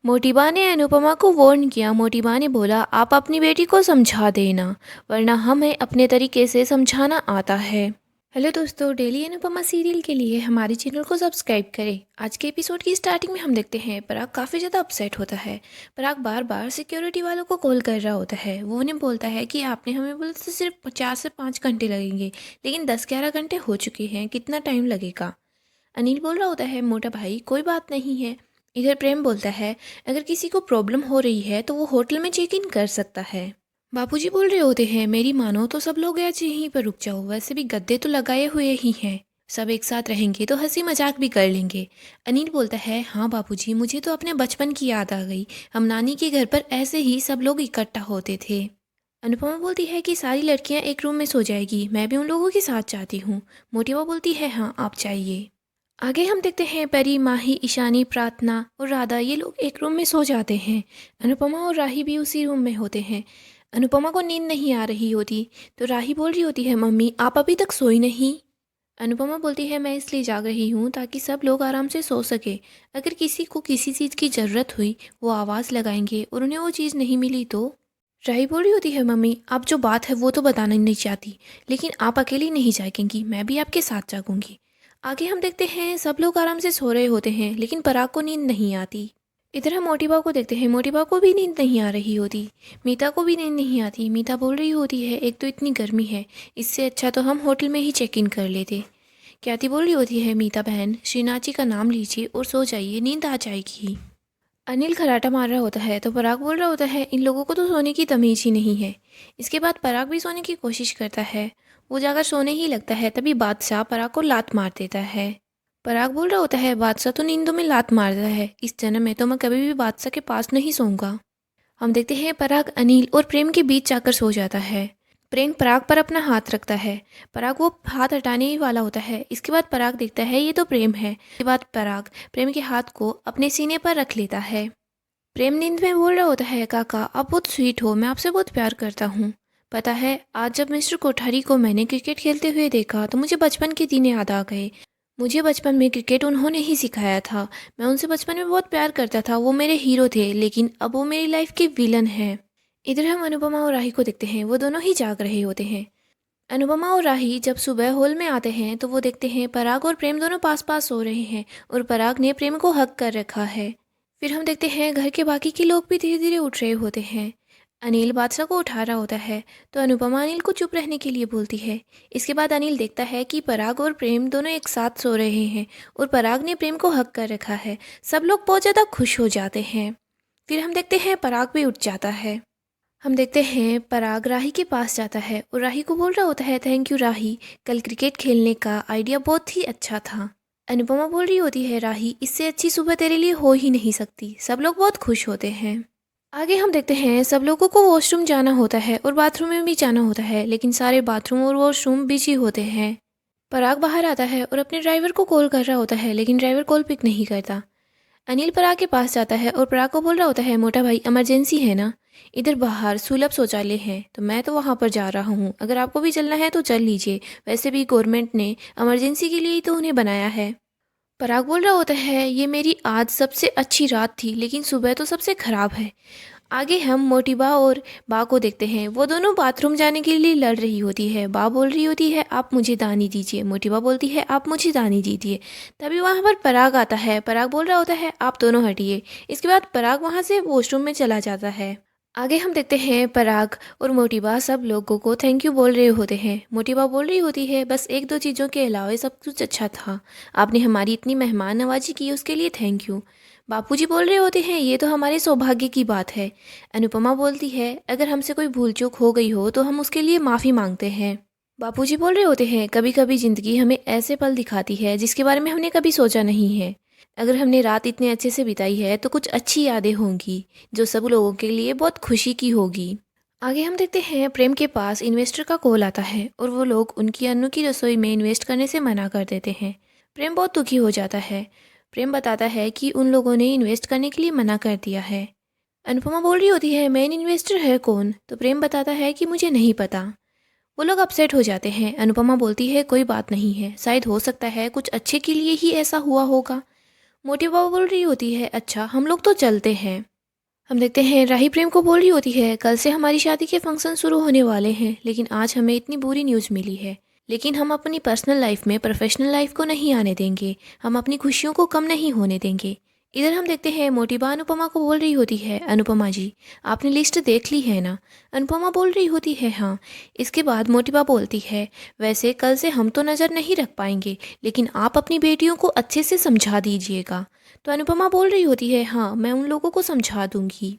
मोटिबा ने अनुपमा को वार्न किया। मोटिबा ने बोला, आप अपनी बेटी को समझा देना, वरना हमें अपने तरीके से समझाना आता है। हेलो दोस्तों, डेली अनुपमा सीरियल के लिए हमारे चैनल को सब्सक्राइब करें। आज के एपिसोड की स्टार्टिंग में हम देखते हैं पराग काफ़ी ज़्यादा अपसेट होता है। पराग बार बार सिक्योरिटी वालों को कॉल कर रहा होता है। वो उन्हें बोलता है कि आपने हमें बोला था सिर्फ 4 से 5 घंटे लगेंगे, लेकिन 10-11 घंटे हो चुके हैं, कितना टाइम लगेगा। अनिल बोल रहा होता है, मोटा भाई कोई बात नहीं है। इधर प्रेम बोलता है, अगर किसी को प्रॉब्लम हो रही है तो वो होटल में चेक इन कर सकता है। बापूजी बोल रहे होते हैं, मेरी मानो तो सब लोग आज यहीं पर रुक जाओ, वैसे भी गद्दे तो लगाए हुए ही हैं, सब एक साथ रहेंगे तो हंसी मजाक भी कर लेंगे। अनिल बोलता है, हाँ बापूजी, मुझे तो अपने बचपन की याद आ गई, हम नानी के घर पर ऐसे ही सब लोग इकट्ठा होते थे। अनुपमा बोलती है कि सारी लड़कियां एक रूम में सो जाएगी, मैं भी उन लोगों के साथ चाहती हूँ। मोटिवा बोलती है, हाँ आप चाहिए। आगे हम देखते हैं परी, माही, ईशानी, प्रार्थना और राधा ये लोग एक रूम में सो जाते हैं। अनुपमा और राही भी उसी रूम में होते हैं। अनुपमा को नींद नहीं आ रही होती तो राही बोल रही होती है, मम्मी आप अभी तक सोई नहीं। अनुपमा बोलती है, मैं इसलिए जाग रही हूँ ताकि सब लोग आराम से सो सके। अगर किसी को किसी चीज़ की ज़रूरत हुई वो आवाज़ लगाएंगे और उन्हें वो चीज़ नहीं मिली तो। राही बोल रही होती है, मम्मी आप जो बात है वो तो बताना नहीं चाहती, लेकिन आप अकेली नहीं जागेंगी, मैं भी आपके साथ जागूंगी। आगे हम देखते हैं सब लोग आराम से सो रहे होते हैं, लेकिन पराग को नींद नहीं आती। इधर हम मोटिबा को देखते हैं, मोटिबा को भी नींद नहीं आ रही होती। मीता को भी नींद नहीं आती। मीता बोल रही होती है, एक तो इतनी गर्मी है, इससे अच्छा तो हम होटल में ही चेक इन कर लेते। ख्याति बोल रही होती है, मीता बहन श्रीनाथ जी का नाम लीजिए और सो जाइए, नींद आ जाएगी। अनिल खराटा मार रहा होता है तो पराग बोल रहा होता है, इन लोगों को तो सोने की तमीज़ ही नहीं है। इसके बाद पराग भी सोने की कोशिश करता है। वो जाकर सोने ही लगता है, तभी बादशाह पराग को लात मार देता है। पराग बोल रहा होता है, बादशाह तो नींदों में लात मारता है, इस जन्म में तो मैं कभी भी बादशाह के पास नहीं सोऊंगा। हम देखते हैं पराग अनिल और प्रेम के बीच जाकर सो जाता है। प्रेम पराग पर अपना हाथ रखता है। पराग वो हाथ हटाने ही वाला होता है। इसके बाद पराग देखता है ये तो प्रेम है। इसके बाद पराग प्रेम के हाथ को अपने सीने पर रख लेता है। प्रेम नींद में बोल रहा होता है, काका आप बहुत स्वीट हो, मैं आपसे बहुत प्यार करता हूँ। पता है आज जब मिस्टर कोठारी को मैंने क्रिकेट खेलते हुए देखा तो मुझे बचपन के दिन याद आ गए। मुझे बचपन में क्रिकेट उन्होंने ही सिखाया था। मैं उनसे बचपन में बहुत प्यार करता था, वो मेरे हीरो थे, लेकिन अब वो मेरी लाइफ के विलन हैं। इधर हम अनुपमा और राही को देखते हैं, वो दोनों ही जाग रहे होते हैं। अनुपमा और राही जब सुबह हॉल में आते हैं तो वो देखते हैं पराग और प्रेम दोनों पास पास सो रहे हैं और पराग ने प्रेम को हक कर रखा है। फिर हम देखते हैं घर के बाकी के लोग भी धीरे धीरे उठ रहे होते हैं। अनिल बादशाह को उठा रहा होता है तो अनुपमा अनिल को चुप रहने के लिए बोलती है। इसके बाद अनिल देखता है कि पराग और प्रेम दोनों एक साथ सो रहे हैं और पराग ने प्रेम को हक कर रखा है। सब लोग बहुत ज़्यादा खुश हो जाते हैं। फिर हम देखते हैं पराग भी उठ जाता है। हम देखते हैं पराग राही के पास जाता है और राही को बोल रहा होता है, थैंक यू राही, कल क्रिकेट खेलने का आइडिया बहुत ही अच्छा था। अनुपमा बोल रही होती है, राही इससे अच्छी सुबह तेरे लिए हो ही नहीं सकती। सब लोग बहुत खुश होते हैं। आगे हम देखते हैं सब लोगों को वॉशरूम जाना होता है और बाथरूम में भी जाना होता है, लेकिन सारे बाथरूम और वॉशरूम बिजी होते हैं। पराग बाहर आता है और अपने ड्राइवर को कॉल कर रहा होता है, लेकिन ड्राइवर कॉल पिक नहीं करता। अनिल पराग के पास जाता है और पराग को बोल रहा होता है, मोटा भाई इमरजेंसी है ना, इधर बाहर सुलभ शौचालय है तो मैं तो वहाँ पर जा रहा हूँ, अगर आपको भी चलना है तो चल लीजिए, वैसे भी गवर्नमेंट ने इमरजेंसी के लिए ही तो उन्हें बनाया है। पराग बोल रहा होता है, ये मेरी आज सबसे अच्छी रात थी, लेकिन सुबह तो सबसे ख़राब है। आगे हम मोटिबा और बा को देखते हैं, वो दोनों बाथरूम जाने के लिए लड़ रही होती है। बा बोल रही होती है, आप मुझे दानी दीजिए। मोटिबा बोलती है, आप मुझे दानी दीजिए। तभी वहाँ पर पराग आता है। पराग बोल रहा होता है, आप दोनों हटिए। इसके बाद पराग वहाँ से वॉशरूम में चला जाता है। आगे हम देखते हैं पराग और मोटिबा सब लोगों को थैंक यू बोल रहे होते हैं। मोटिबा बोल रही होती है, बस एक दो चीज़ों के अलावा सब कुछ अच्छा था, आपने हमारी इतनी मेहमान नवाजी की उसके लिए थैंक यू। बापूजी बोल रहे होते हैं, ये तो हमारे सौभाग्य की बात है। अनुपमा बोलती है, अगर हमसे कोई भूल चूक हो गई हो तो हम उसके लिए माफ़ी मांगते हैं। बापूजी बोल रहे होते हैं, कभी कभी ज़िंदगी हमें ऐसे पल दिखाती है जिसके बारे में हमने कभी सोचा नहीं है। अगर हमने रात इतने अच्छे से बिताई है तो कुछ अच्छी यादें होंगी जो सब लोगों के लिए बहुत खुशी की होगी। आगे हम देखते हैं प्रेम के पास इन्वेस्टर का कॉल आता है और वो लोग उनकी अन्नू की रसोई में इन्वेस्ट करने से मना कर देते हैं। प्रेम बहुत दुखी हो जाता है। प्रेम बताता है कि उन लोगों ने इन्वेस्ट करने के लिए मना कर दिया है। अनुपमा बोल रही होती है, मेन इन्वेस्टर है कौन? तो प्रेम बताता है कि मुझे नहीं पता। वो लोग अपसेट हो जाते हैं। अनुपमा बोलती है, कोई बात नहीं है, शायद हो सकता है कुछ अच्छे के लिए ही ऐसा हुआ होगा। मोटी बाबू बोल रही होती है, अच्छा हम लोग तो चलते हैं। हम देखते हैं राही प्रेम को बोल रही होती है, कल से हमारी शादी के फंक्शन शुरू होने वाले हैं, लेकिन आज हमें इतनी बुरी न्यूज़ मिली है। लेकिन हम अपनी पर्सनल लाइफ में प्रोफेशनल लाइफ को नहीं आने देंगे, हम अपनी खुशियों को कम नहीं होने देंगे। इधर हम देखते हैं मोटी बा अनुपमा को बोल रही होती है, अनुपमा जी आपने लिस्ट देख ली है ना? अनुपमा बोल रही होती है, हाँ। इसके बाद मोटी बा बोलती है, वैसे कल से हम तो नज़र नहीं रख पाएंगे, लेकिन आप अपनी बेटियों को अच्छे से समझा दीजिएगा। तो अनुपमा बोल रही होती है, हाँ मैं उन लोगों को समझा दूंगी।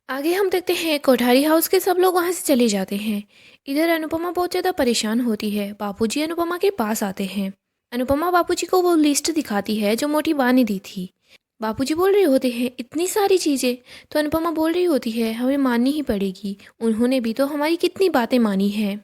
आगे हम देखते हैं कोठारी हाउस के सब लोग वहाँ से चले जाते हैं। इधर अनुपमा बहुत ज़्यादा परेशान होती है। बापूजी अनुपमा के पास आते हैं। अनुपमा बापूजी को वो लिस्ट दिखाती है जो मोटी बा ने दी थी। बापूजी बोल रहे होते हैं, इतनी सारी चीज़ें। तो अनुपमा बोल रही होती है, हमें माननी ही पड़ेगी, उन्होंने भी तो हमारी कितनी बातें मानी हैं।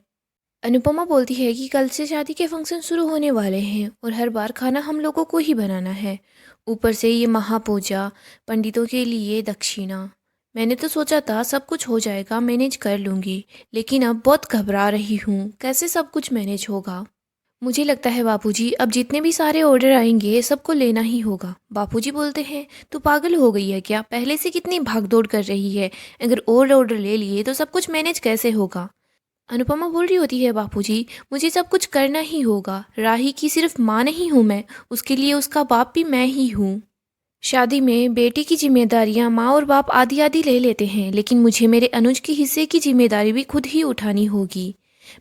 अनुपमा बोलती है कि कल से शादी के फंक्शन शुरू होने वाले हैं और हर बार खाना हम लोगों को ही बनाना है, ऊपर से ये महापूजा, पंडितों के लिए दक्षिणा। मैंने तो सोचा था सब कुछ हो जाएगा, मैनेज कर लूँगी, लेकिन अब बहुत घबरा रही हूँ, कैसे सब कुछ मैनेज होगा। मुझे लगता है बापूजी अब जितने भी सारे ऑर्डर आएंगे सबको लेना ही होगा। बापूजी बोलते हैं, तू पागल हो गई है क्या? पहले से कितनी भागदौड़ कर रही है, अगर और ऑर्डर ले लिए तो सब कुछ मैनेज कैसे होगा। अनुपमा बोल रही होती है, बापूजी मुझे सब कुछ करना ही होगा, राही की सिर्फ माँ नहीं हूँ मैं, उसके लिए उसका बाप भी मैं ही हूँ। शादी में बेटी की जिम्मेदारियाँ माँ और बाप आधी आधी ले लेते हैं, लेकिन मुझे मेरे अनुज के हिस्से की जिम्मेदारी भी खुद ही उठानी होगी।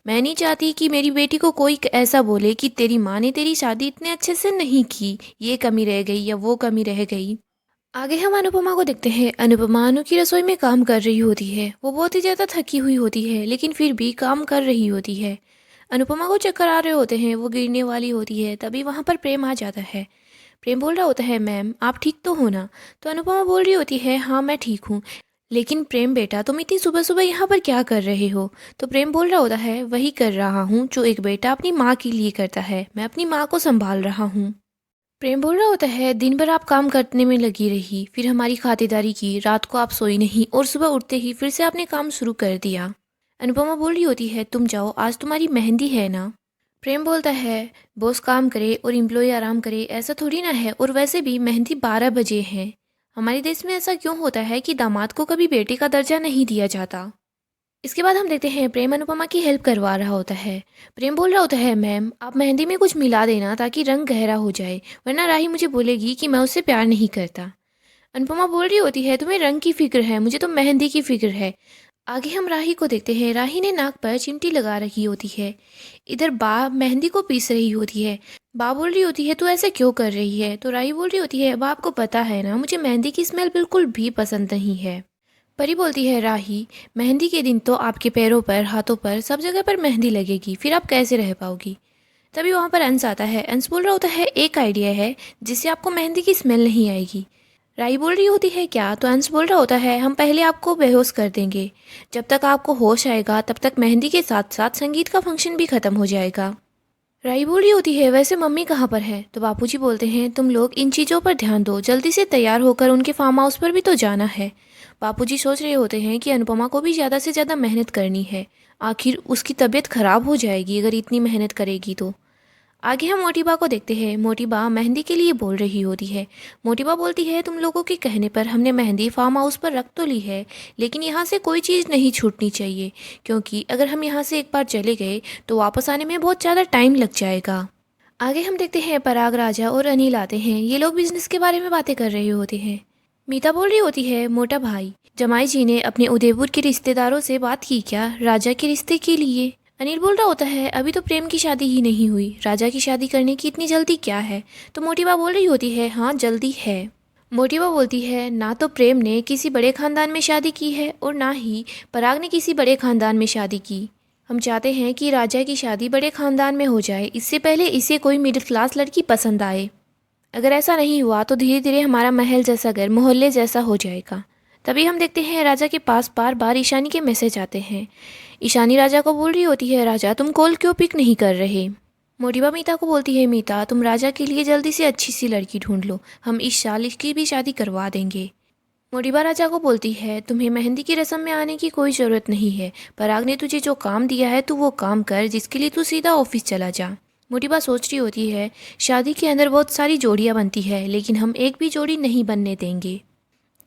मैं नहीं चाहती कि मेरी बेटी को कोई ऐसा बोले कि तेरी माँ ने तेरी शादी इतने अच्छे से नहीं की, ये कमी रह गई या वो कमी रह गई। आगे हम अनुपमा को देखते हैं। अनुपमा अनु की रसोई में काम कर रही होती है। वो बहुत ही ज़्यादा थकी हुई होती है, लेकिन फिर भी काम कर रही होती है। अनुपमा को चक्कर आ रहे होते हैं, वो गिरने वाली होती है। तभी वहाँ पर प्रेम आ जाता है। प्रेम बोल रहा होता है, मैम आप ठीक तो हो ना? तो अनुपमा बोल रही होती है, हाँ मैं ठीक हूँ। लेकिन प्रेम बेटा तुम इतनी सुबह सुबह यहाँ पर क्या कर रहे हो? तो प्रेम बोल रहा होता है, वही कर रहा हूँ जो एक बेटा अपनी माँ के लिए करता है, मैं अपनी माँ को संभाल रहा हूँ। प्रेम बोल रहा होता है, दिन भर आप काम करने में लगी रही, फिर हमारी खातिरदारी की, रात को आप सोई नहीं और सुबह उठते ही फिर से आपने काम शुरू कर दिया। अनुपमा बोल रही होती है, तुम जाओ आज तुम्हारी मेहंदी है ना? प्रेम बोलता है, बॉस काम करे और एम्प्लॉय आराम करे ऐसा थोड़ी ना है, और वैसे भी मेहंदी 12 बजे है। हमारे देश में ऐसा क्यों होता है कि दामाद को कभी बेटे का दर्जा नहीं दिया जाता। इसके बाद हम देखते हैं प्रेम अनुपमा की हेल्प करवा रहा होता है। प्रेम बोल रहा होता है, मैम आप मेहंदी में कुछ मिला देना ताकि रंग गहरा हो जाए, वरना राही मुझे बोलेगी कि मैं उससे प्यार नहीं करता। अनुपमा बोल रही होती है, तुम्हें रंग की फिक्र है, मुझे तो मेहंदी की फिक्र है। आगे हम राही को देखते हैं। राही ने नाक पर चिमटी लगा रखी होती है। इधर बा मेहंदी को पीस रही होती है। बा बोल रही होती है, तू ऐसे क्यों कर रही है? तो राही बोल रही होती है, बा आपको पता है ना, मुझे मेहंदी की स्मेल बिल्कुल भी पसंद नहीं है। परी बोलती है, राही मेहंदी के दिन तो आपके पैरों पर, हाथों पर, सब जगह पर मेहंदी लगेगी, फिर आप कैसे रह पाओगी? तभी वहाँ पर अंश आता है। अंश बोल रहा होता है, एक आइडिया है जिससे आपको मेहंदी की स्मेल नहीं आएगी। राही बोल रही होती है, क्या? तो अंश बोल रहा होता है, हम पहले आपको बेहोश कर देंगे, जब तक आपको होश आएगा तब तक मेहंदी के साथ साथ संगीत का फंक्शन भी खत्म हो जाएगा। राही बोल रही होती है, वैसे मम्मी कहाँ पर है? तो बापूजी बोलते हैं, तुम लोग इन चीज़ों पर ध्यान दो, जल्दी से तैयार होकर उनके फार्म हाउस पर भी तो जाना है। बापूजी सोच रहे होते हैं कि अनुपमा को भी ज़्यादा से ज़्यादा मेहनत करनी है, आखिर उसकी तबीयत खराब हो जाएगी अगर इतनी मेहनत करेगी तो। आगे हम मोटीबा को देखते हैं। मोटीबा मेहंदी के लिए बोल रही होती है। मोटीबा बोलती है, तुम लोगों के कहने पर हमने मेहंदी फार्म हाउस पर रख तो ली है, लेकिन यहाँ से कोई चीज़ नहीं छूटनी चाहिए, क्योंकि अगर हम यहाँ से एक बार चले गए तो वापस आने में बहुत ज़्यादा टाइम लग जाएगा। आगे हम देखते हैं पराग, राजा और अनिल आते हैं। ये लोग बिजनेस के बारे में बातें कर रहे होते हैं। मीता बोल रही होती है, मोटा भाई जमाई जी ने अपने उदयपुर के रिश्तेदारों से बात की क्या राजा के रिश्ते के लिए? अनिल बोल रहा होता है, अभी तो प्रेम की शादी ही नहीं हुई, राजा की शादी करने की इतनी जल्दी क्या है? तो मोटीबा बोल रही होती है, हाँ जल्दी है। मोटीबा बोलती है, ना तो प्रेम ने किसी बड़े खानदान में शादी की है और ना ही पराग ने किसी बड़े खानदान में शादी की। हम चाहते हैं कि राजा की शादी बड़े खानदान में हो जाए, इससे पहले इसे कोई मिडिल क्लास लड़की पसंद आए। अगर ऐसा नहीं हुआ तो धीरे धीरे हमारा महल जैसा घर मोहल्ले जैसा हो जाएगा। तभी हम देखते हैं राजा के पास बार बार ईशानी के मैसेज आते हैं। ईशानी राजा को बोल रही होती है, राजा तुम कॉल क्यों पिक नहीं कर रहे? मोटीबा मीता को बोलती है, मीता तुम राजा के लिए जल्दी से अच्छी सी लड़की ढूंढ लो, हम इस साल इसकी भी शादी करवा देंगे। मोटीबा राजा को बोलती है, तुम्हें मेहंदी की रस्म में आने की कोई ज़रूरत नहीं है, पराग ने तुझे जो काम दिया है तू वो काम कर, जिसके लिए तू सीधा ऑफिस चला जा। मोटिबा सोच रही होती है, शादी के अंदर बहुत सारी जोड़ियाँ बनती है लेकिन हम एक भी जोड़ी नहीं बनने देंगे।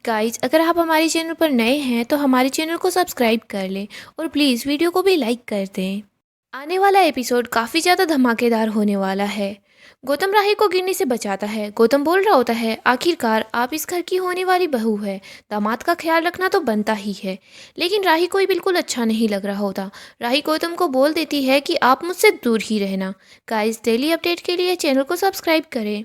गाइज, अगर आप हमारे चैनल पर नए हैं तो हमारे चैनल को सब्सक्राइब कर लें और प्लीज़ वीडियो को भी लाइक कर दें। आने वाला एपिसोड काफ़ी ज़्यादा धमाकेदार होने वाला है। गौतम राही को गिरने से बचाता है। गौतम बोल रहा होता है, आखिरकार आप इस घर की होने वाली बहू है, दामाद का ख्याल रखना तो बनता ही है। लेकिन राही को बिल्कुल अच्छा नहीं लग रहा होता। राही गौतम को बोल देती है कि आप मुझसे दूर ही रहना। गाइस, डेली अपडेट के लिए चैनल को सब्सक्राइब करें।